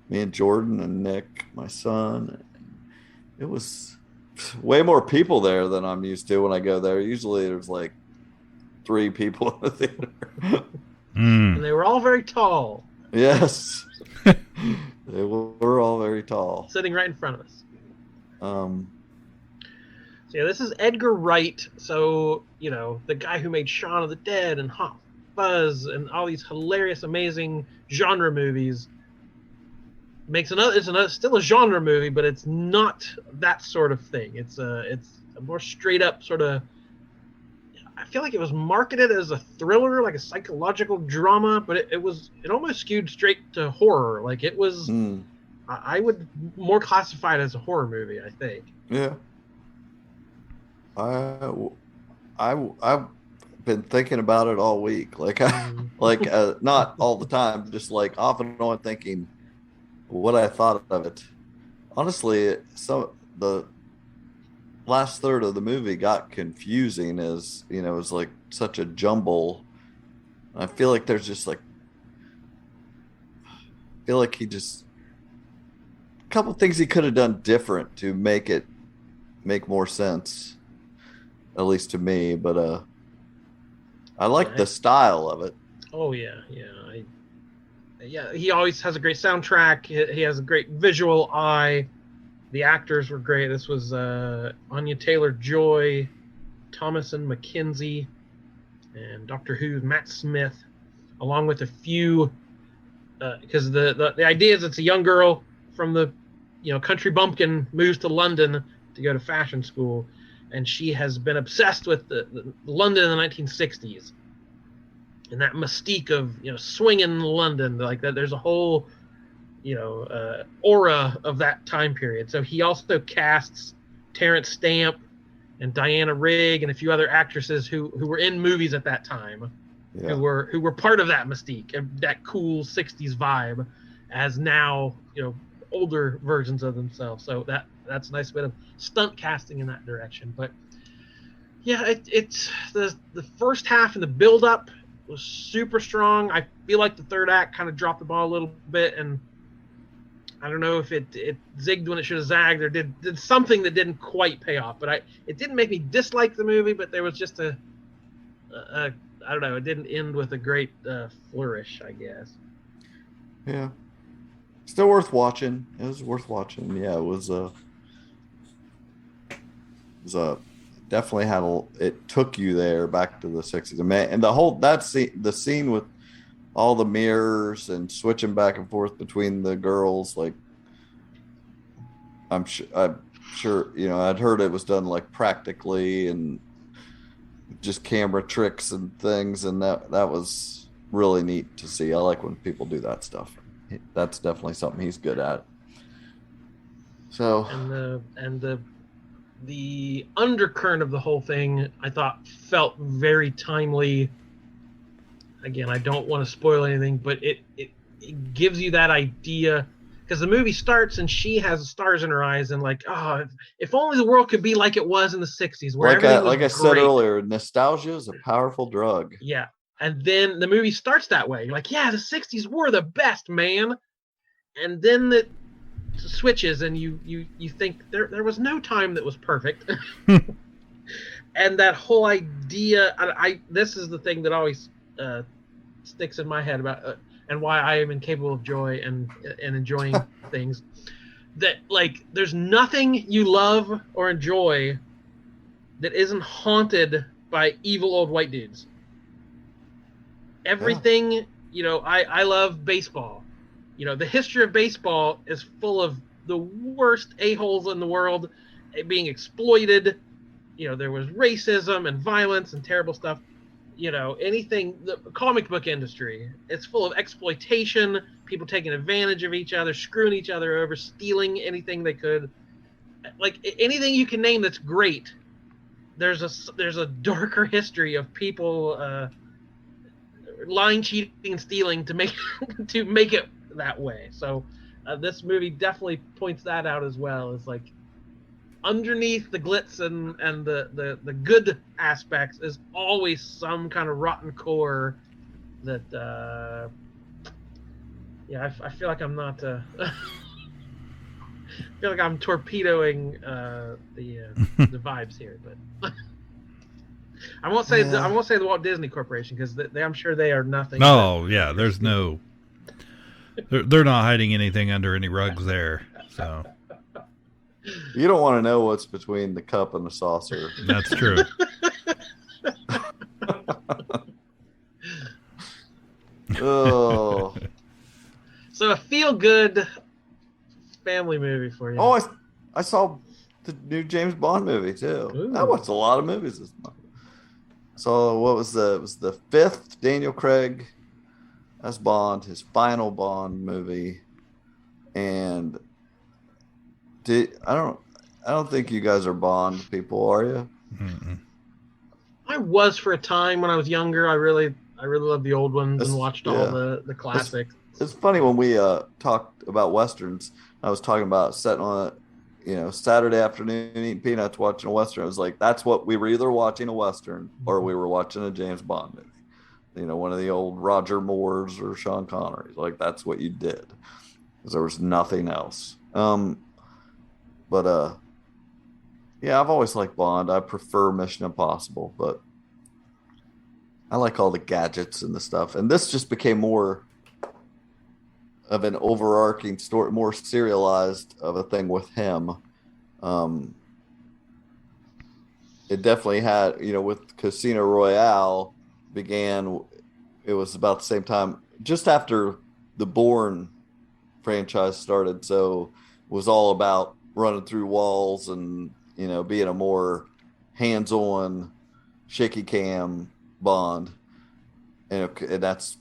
Me and Jordan and Nick, my son. It was way more people there than I'm used to when I go there. Usually there's like 3 people in the theater. And they were all very tall. Yes. They were all very tall. Sitting right in front of us. So this is Edgar Wright. So, the guy who made Shaun of the Dead and Hot Fuzz and all these hilarious, amazing genre movies. It's still a genre movie, but it's not that sort of thing. It's a more straight up sort of. I feel like it was marketed as a thriller, like a psychological drama, but it almost skewed straight to horror. Like it was, I would more classify it as a horror movie, I think. Yeah. I've been thinking about it all week. Like, not all the time, just like off and on thinking what I thought of it. Honestly, the last third of the movie got confusing as it was like such a jumble. I feel like there's just like he just a couple things he could have done different to make more sense, at least to me. But I like the style of it. Oh yeah. He always has a great soundtrack. He has a great visual eye. The actors were great. This was Anya Taylor-Joy, Thomasin McKenzie, and Doctor Who's Matt Smith, along with a few. Because the idea is it's a young girl from the, country bumpkin moves to London to go to fashion school, and she has been obsessed with the London in the 1960s, and that mystique of swinging London, like that. There's a whole aura of that time period. So he also casts Terrence Stamp and Diana Rigg and a few other actresses who were in movies at that time, who were part of that mystique and that cool 60s vibe as now older versions of themselves. So that's a nice bit of stunt casting in that direction. But yeah, it's the first half and the build up was super strong. I feel like the third act kind of dropped the ball a little bit, and I don't know if it zigged when it should have zagged, or did something that didn't quite pay off. But it didn't make me dislike the movie, but there was just I don't know, it didn't end with a great flourish, I guess. Yeah. Still worth watching. It was worth watching. Yeah, it was definitely it took you there back to the 60s. And the whole the scene with all the mirrors and switching back and forth between the girls, like I'm sure I'd heard it was done like practically and just camera tricks and things, and that was really neat to see. I like when people do that stuff. That's definitely something he's good at. So and the undercurrent of the whole thing, I thought, felt very timely. Again, I don't want to spoil anything, but it it gives you that idea, because the movie starts and she has stars in her eyes and like, oh, if only the world could be like it was in the 60s, where everything was like I said great. earlier, nostalgia is a powerful drug. Yeah. And then the movie starts that way. You're like, yeah, the 60s were the best, man. And then it switches and you think there was no time that was perfect. And that whole idea, this is the thing that always sticks in my head about and why I am incapable of joy and enjoying things. That, like, there's nothing you love or enjoy that isn't haunted by evil old white dudes. Everything, you know, I love baseball. You know, the history of baseball is full of the worst a-holes in the world being exploited. You know, there was racism and violence and terrible stuff. You know, anything, the comic book industry, it's full of exploitation, people taking advantage of each other, screwing each other over, stealing anything they could. Like, anything you can name that's great, there's a darker history of people lying, cheating, and stealing to make it that way. So this movie definitely points that out as well. It's like, underneath the glitz and the good aspects is always some kind of rotten core that I feel like I'm not I feel like I'm torpedoing the vibes here, but I won't say the Walt Disney Corporation, because I'm sure they are nothing. Oh yeah, there's no they're not hiding anything under any rugs there. So you don't want to know what's between the cup and the saucer. That's true. Oh. So a feel-good family movie for you. Oh, I saw the new James Bond movie too. Ooh. I watched a lot of movies this month. So what was it was the 5th Daniel Craig as Bond, his final Bond movie, and I don't think you guys are Bond people, are you? Mm-mm. I was for a time when I was younger. I really loved the old ones and watched all the classics. It's funny when we talked about westerns. I was talking about sitting on Saturday afternoon eating peanuts watching a western. I was like, that's what we were, either watching a western or we were watching a James Bond movie. You know, one of the old Roger Moores or Sean Connerys. Like, that's what you did, because there was nothing else. But I've always liked Bond. I prefer Mission Impossible, but I like all the gadgets and the stuff. And this just became more of an overarching story, more serialized of a thing with him. It definitely had, with Casino Royale it was about the same time, just after the Bourne franchise started. So it was all about running through walls and, being a more hands-on, shaky cam Bond. And that's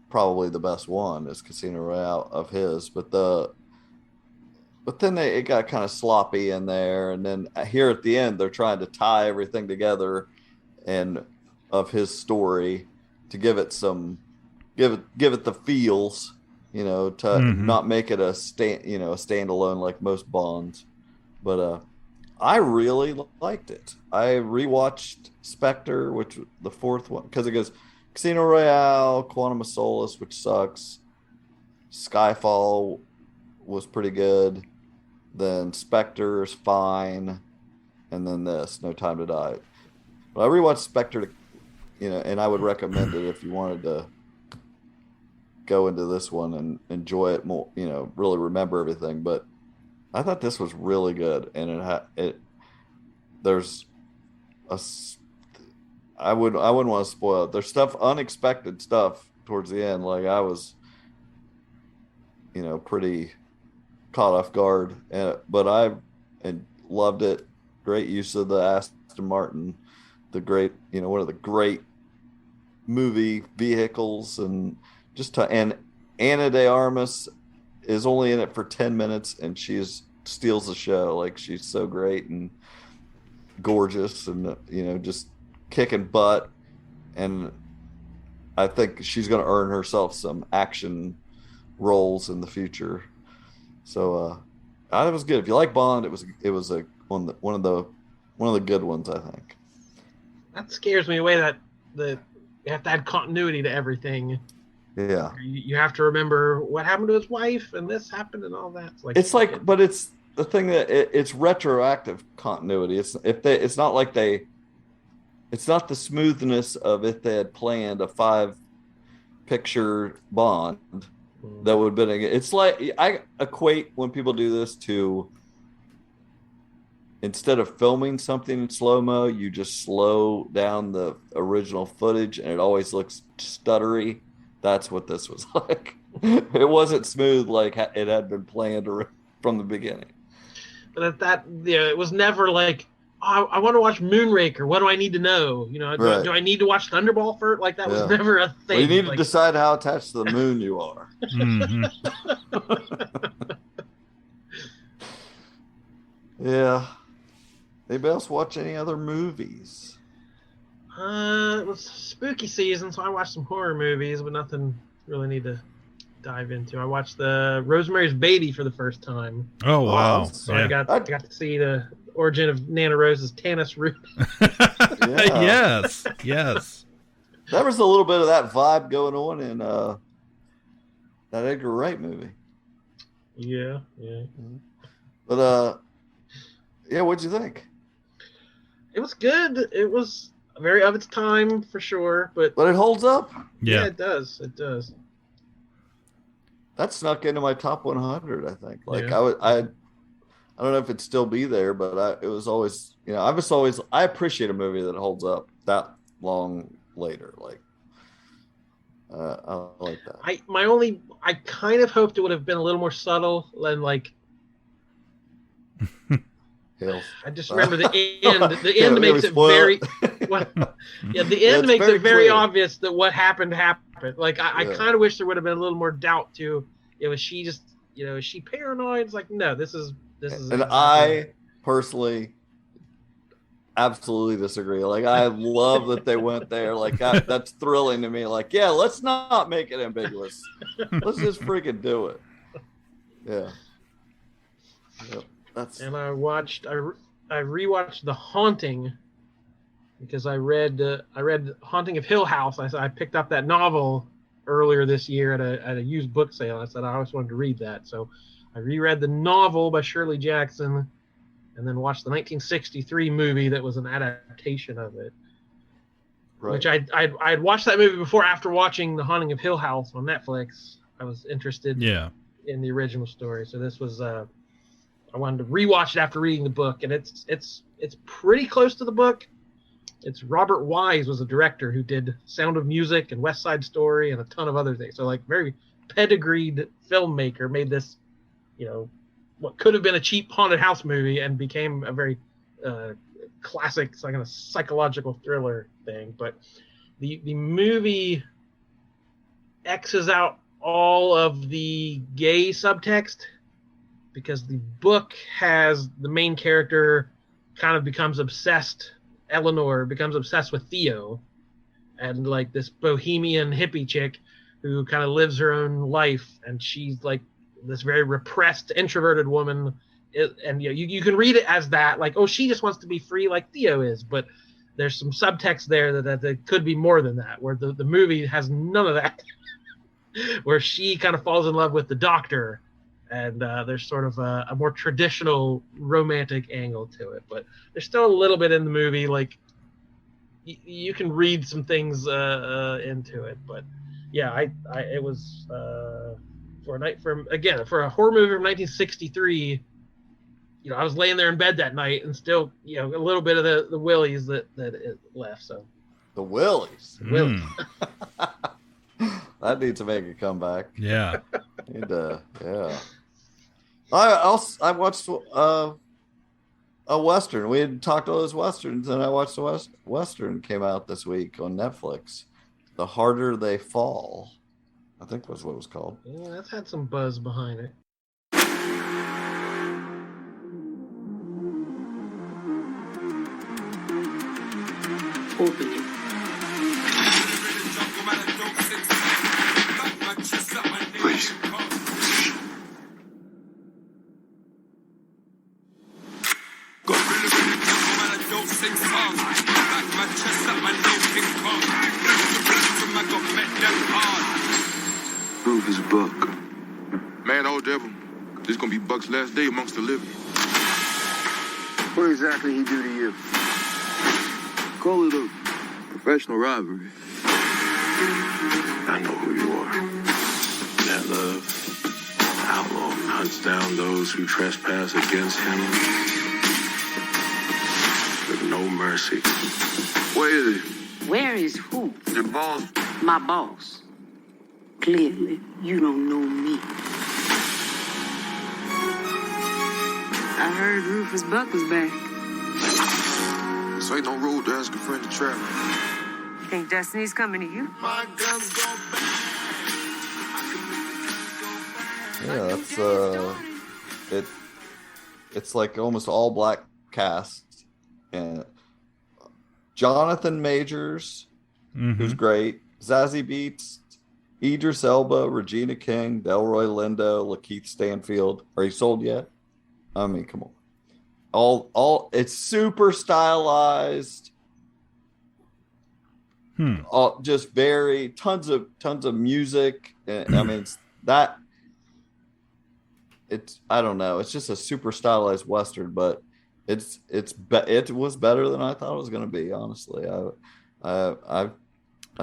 probably the best one, is Casino Royale of his. But then it got kind of sloppy in there. And then here at the end, they're trying to tie everything together and of his story to give it the feels, to not make it a standalone like most Bonds. But I really liked it. I rewatched Spectre, which the 4th one, because it goes Casino Royale, Quantum of Solace, which sucks, Skyfall was pretty good, then Spectre is fine, and then this, No Time to Die. But I rewatched Spectre, and I would recommend it if you wanted to go into this one and enjoy it more, really remember everything. But I thought this was really good, and I wouldn't want to spoil it. There's unexpected stuff towards the end. Like, I was, pretty caught off guard, but I loved it. Great use of the Aston Martin, one of the great movie vehicles, and and Ana de Armas is only in it for 10 minutes, and she steals the show. Like, she's so great and gorgeous, and just kicking butt. And I think she's going to earn herself some action roles in the future. So it was good. If you like Bond, it was one of the good ones, I think. That scares me away. That you have to add continuity to everything. Yeah, you have to remember what happened to his wife and this happened and all that. But it's the thing that it's retroactive continuity. It's not the smoothness of if they had planned a 5-picture Bond that would have been. It's like I equate when people do this to, instead of filming something in slow-mo, you just slow down the original footage and it always looks stuttery. That's what this was like. It wasn't smooth like it had been planned from the beginning. But it was never like, oh, I want to watch Moonraker. What do I need to know? You know, do I need to watch Thunderball for it? Like that was never a thing. Well, you need to decide how attached to the moon you are. Mm-hmm. Yeah. Anybody else watch any other movies? It was spooky season, so I watched some horror movies, but nothing really need to dive into. I watched the Rosemary's Baby for the first time. Oh wow! So I got to see the origin of Nana Rose's Tanis root. Yes. There was a little bit of that vibe going on in that Edgar Wright movie. Yeah. But what'd you think? It was good. It was very of its time for sure, but it holds up. Yeah, it does. That snuck into my top 100, I think. I don't know if it'd still be there, but it was always, I appreciate a movie that holds up that long later. I like that. I kind of hoped it would have been a little more subtle than like. I just remember the end. The end makes it very. The end makes it very obvious that what happened happened. Like I kind of wish there would have been a little more doubt to. Was she just is she paranoid? It's like no, this is. And I personally absolutely disagree. Like I love that they went there. Like that's thrilling to me. Like let's not make it ambiguous. Let's just freaking do it. Yeah. Yep. And I rewatched The Haunting because I read Haunting of Hill House. I picked up that novel earlier this year at a used book sale. I said I always wanted to read that, so I reread the novel by Shirley Jackson, and then watched the 1963 movie that was an adaptation of it. Right. Which I'd watched that movie before. After watching The Haunting of Hill House on Netflix, I was interested in the original story. So this was I wanted to rewatch it after reading the book, and it's pretty close to the book. It's Robert Wise was a director who did Sound of Music and West Side Story and a ton of other things. So very pedigreed filmmaker made this, what could have been a cheap haunted house movie and became a very classic kind of psychological thriller thing. But the movie X's out all of the gay subtext, because the book has the main character kind of becomes obsessed. Eleanor becomes obsessed with Theo, and like this bohemian hippie chick who kind of lives her own life, and she's like this very repressed, introverted woman. And you can read it as that, like, oh, she just wants to be free like Theo is, but there's some subtext there that could be more than that, where the movie has none of that, where she kind of falls in love with the doctor. And there's sort of a more traditional romantic angle to it, but there's still a little bit in the movie. Like you can read some things into it, but it was for a horror movie from 1963. I was laying there in bed that night, and still a little bit of the willies that it left. So the willies. That needs to make a comeback. Yeah. Yeah. I watched a Western. We had talked all those Westerns, and I watched a Western came out this week on Netflix. The Harder They Fall, I think was what it was called. Yeah, that's had some buzz behind it. Open it. Please. Rufus Buck? Man, old devil, this gonna be Buck's last day amongst the living. What exactly he do to you? Call it a professional robbery. I know who you are. That love. Outlaw hunts down those who trespass against him with no mercy. Where is he? Where is who? Your boss. My boss. Clearly, you don't know me. I heard Rufus Buck was back. This ain't no road to ask a friend to travel. You think Destiny's coming to you? My guns go back. Yeah, that's it's like almost all black cast, and Jonathan Majors, who's great, Zazie Beetz, Idris Elba, Regina King, Delroy Lindo, Lakeith Stanfield. Are you sold yet? I mean, come on. All it's super stylized. All just very tons of music. I mean, it's I don't know. It's just a super stylized Western, but it was better than I thought it was going to be. Honestly, I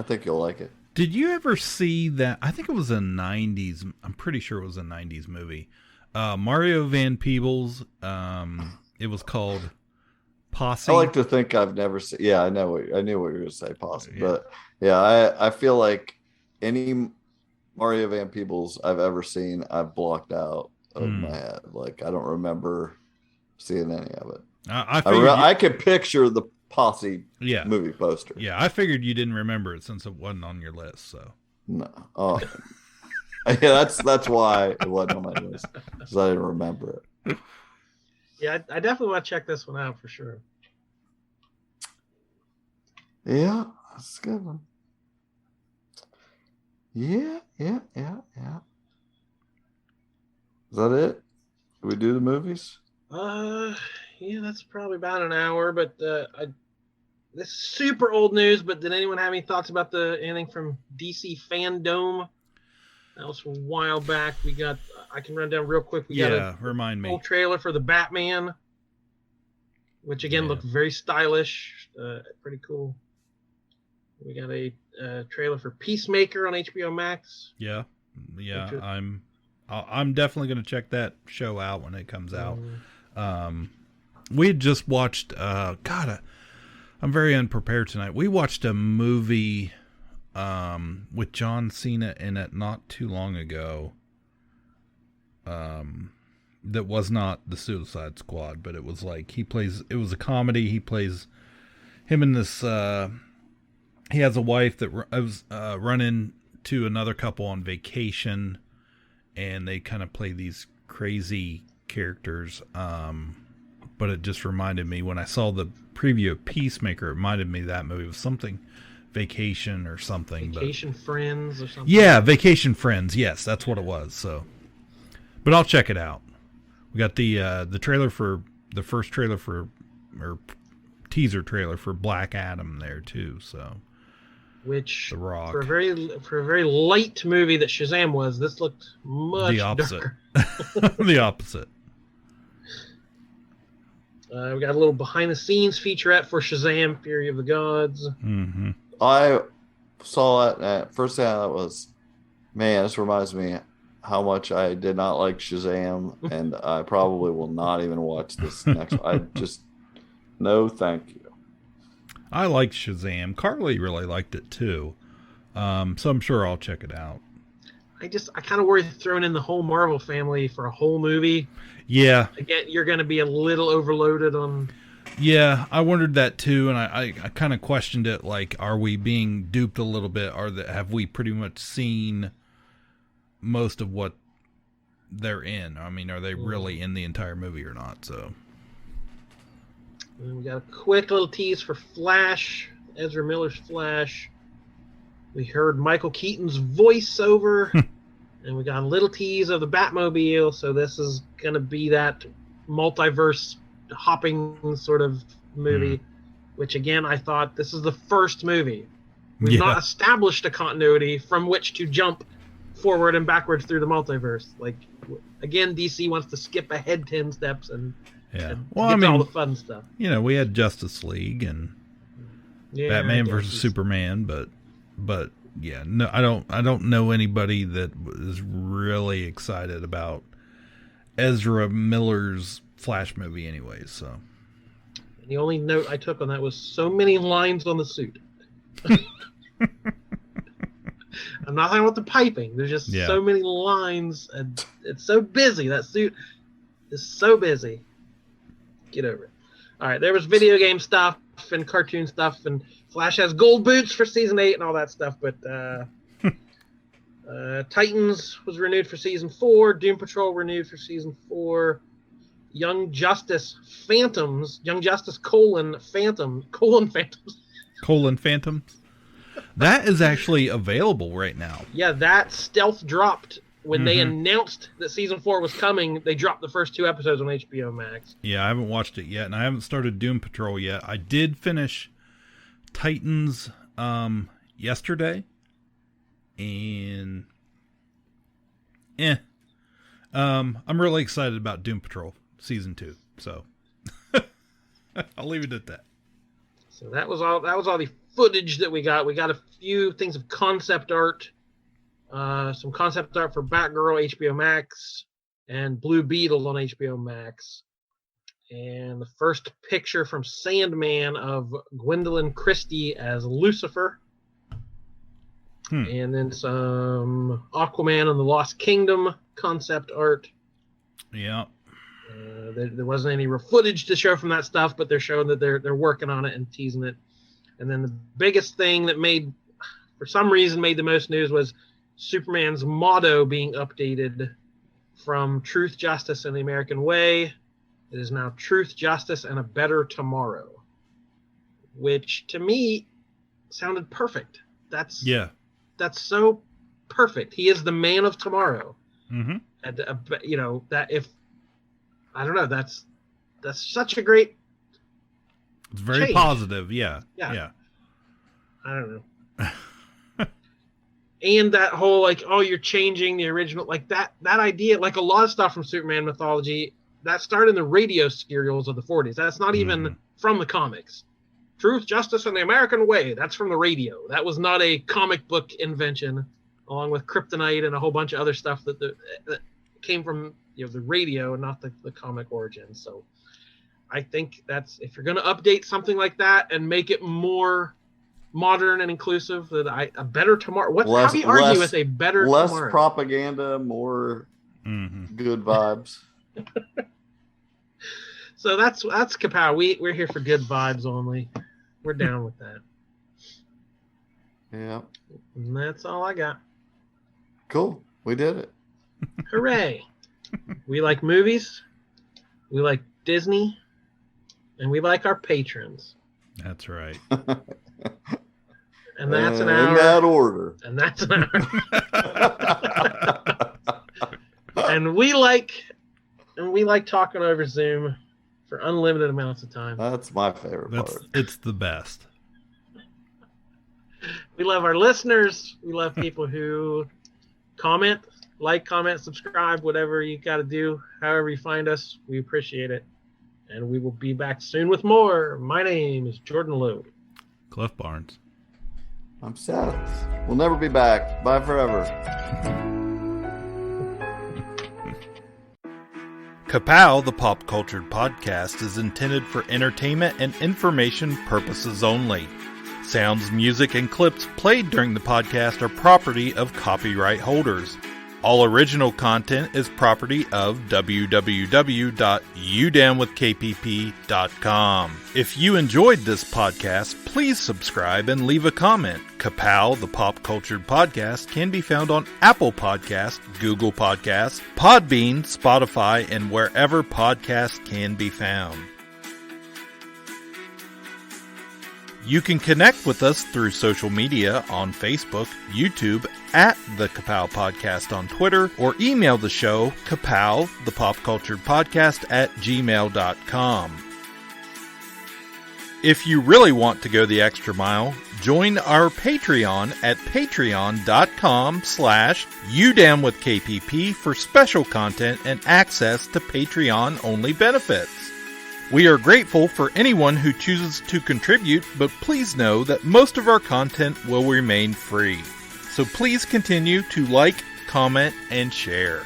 think you'll like it. Did you ever see that? I think it was a 90s. I'm pretty sure it was a 90s movie. Mario Van Peebles. It was called Posse. I like to think I've never seen. Yeah, I knew what you were going to say, Posse. Yeah. But yeah, I feel like any Mario Van Peebles I've ever seen, I've blocked out of my head. Like I don't remember seeing any of it. I could picture the Posse movie poster. Yeah, I figured you didn't remember it since it wasn't on your list. So no, yeah, that's why it wasn't on my list because I didn't remember it. Yeah, I definitely want to check this one out for sure. Yeah, that's a good one. Yeah. Is that it? Do we do the movies? Yeah, that's probably about an hour. But this is super old news. But did anyone have any thoughts about anything from DC Fandome? That was from a while back. We got. I can run down real quick. We got remind me. Full trailer for the Batman, which again looked very stylish, pretty cool. We got a trailer for Peacemaker on HBO Max. Yeah. I'm definitely going to check that show out when it comes out. We had just watched. I'm very unprepared tonight. We watched a movie with John Cena in it not too long ago. That was not the Suicide Squad, but it was like it was a comedy. He plays him in this. He has a wife that was running to another couple on vacation, and they kind of play these crazy characters. But it just reminded me when I saw the preview of Peacemaker, it reminded me of that movie. It was something Vacation or something. Vacation Friends or something. Yeah, Vacation Friends. Yes, that's what it was. So, but I'll check it out. We got the trailer for the first trailer or teaser trailer for Black Adam there too. So, which The Rock for a very light movie that Shazam was, this looked much the opposite. darker. The opposite. We got a little behind the scenes featurette for Shazam: Fury of the Gods. Mm-hmm. I saw it. First thing I thought was, man, this reminds me how much I did not like Shazam, and I probably will not even watch this next one. No, thank you. I liked Shazam. Carly really liked it too, so I'm sure I'll check it out. I kind of worry throwing in the whole Marvel family for a whole movie. Yeah. Again, you're going to be a little overloaded on. Yeah, I wondered that too, and I kind of questioned it. Like, are we being duped a little bit? Have we pretty much seen most of what they're in? I mean, are they really in the entire movie or not? So. And we got a quick little tease for Flash, Ezra Miller's Flash. We heard Michael Keaton's voiceover, and we got a little tease of the Batmobile. So this is going to be that multiverse hopping sort of movie, which again, I thought this is the first movie. We've not established a continuity from which to jump forward and backwards through the multiverse. Like, again, DC wants to skip ahead 10 steps and get all the fun stuff. You know, we had Justice League and Batman versus Superman, but yeah, no, I don't know anybody that is really excited about Ezra Miller's Flash movie anyways, so. The only note I took on that was so many lines on the suit. I'm not talking about the piping. There's just so many lines, and it's so busy. That suit is so busy. Get over it. All right, there was video game stuff and cartoon stuff, and Flash has gold boots for season 8 and all that stuff. But Titans was renewed for season 4. Doom Patrol renewed for season 4. Young Justice Phantoms. That is actually available right now. Yeah, that stealth dropped when they announced that season 4 was coming. They dropped the first 2 episodes on HBO Max. Yeah, I haven't watched it yet, and I haven't started Doom Patrol yet. I did finish Titans yesterday, and I'm really excited about Doom Patrol season 2. So I'll leave it at that. So that was all the footage that we got. We got a few things of concept art, some concept art for Batgirl HBO Max and Blue Beetle on HBO Max, and the first picture from Sandman of Gwendolyn Christie as Lucifer, and then some Aquaman and the Lost Kingdom concept art. Yeah. There wasn't any real footage to show from that stuff, but they're showing that they're working on it and teasing it. And then the biggest thing that for some reason made the most news was Superman's motto being updated from Truth, Justice, and the American Way. It is now Truth, Justice, and a Better Tomorrow, which to me sounded perfect. That's so perfect. He is the man of tomorrow. Mm-hmm. And that's such a great. It's very change. Positive, yeah. I don't know. And that whole you're changing the original, that idea, a lot of stuff from Superman mythology that started in the radio serials of the 40s. That's not even from the comics. Truth, Justice, and the American Way. That's from the radio. That was not a comic book invention, along with Kryptonite and a whole bunch of other stuff that came from the radio and not the comic origin. So I think that's, if you're going to update something like that and make it more modern and inclusive, a better tomorrow. How do you argue with a better less tomorrow? Less propaganda, more good vibes. So that's Ka-Pow. We're here for good vibes only. We're down with that. Yeah. And that's all I got. Cool. We did it. Hooray. We like movies. We like Disney. And we like our patrons. That's right. And that's an hour. In that order. And that's an hour. And we like talking over Zoom for unlimited amounts of time. That's my favorite part. It's the best. We love our listeners. We love people who comment, subscribe, whatever you got to do. However you find us, we appreciate it. And we will be back soon with more. My name is Jordan Lowe. Cliff Barnes. I'm Seth. We'll never be back. Bye forever. Ka-Pow, the pop cultured podcast, is intended for entertainment and information purposes only. Sounds, music, and clips played during the podcast are property of copyright holders. All original content is property of www.udownwithkpp.com. If you enjoyed this podcast, please subscribe and leave a comment. Ka-Pow, the pop cultured podcast, can be found on Apple Podcasts, Google Podcasts, Podbean, Spotify, and wherever podcasts can be found. You can connect with us through social media on Facebook, YouTube, at the Ka-Pow Podcast on Twitter, or email the show, Ka-Pow, the pop cultured podcast, @gmail.com. If you really want to go the extra mile, join our Patreon at patreon.com/udamwithkpp for special content and access to Patreon-only benefits. We are grateful for anyone who chooses to contribute, but please know that most of our content will remain free. So please continue to like, comment, and share.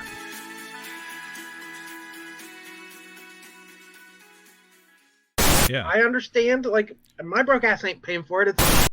Yeah. I understand, like, my broke ass ain't paying for it. It's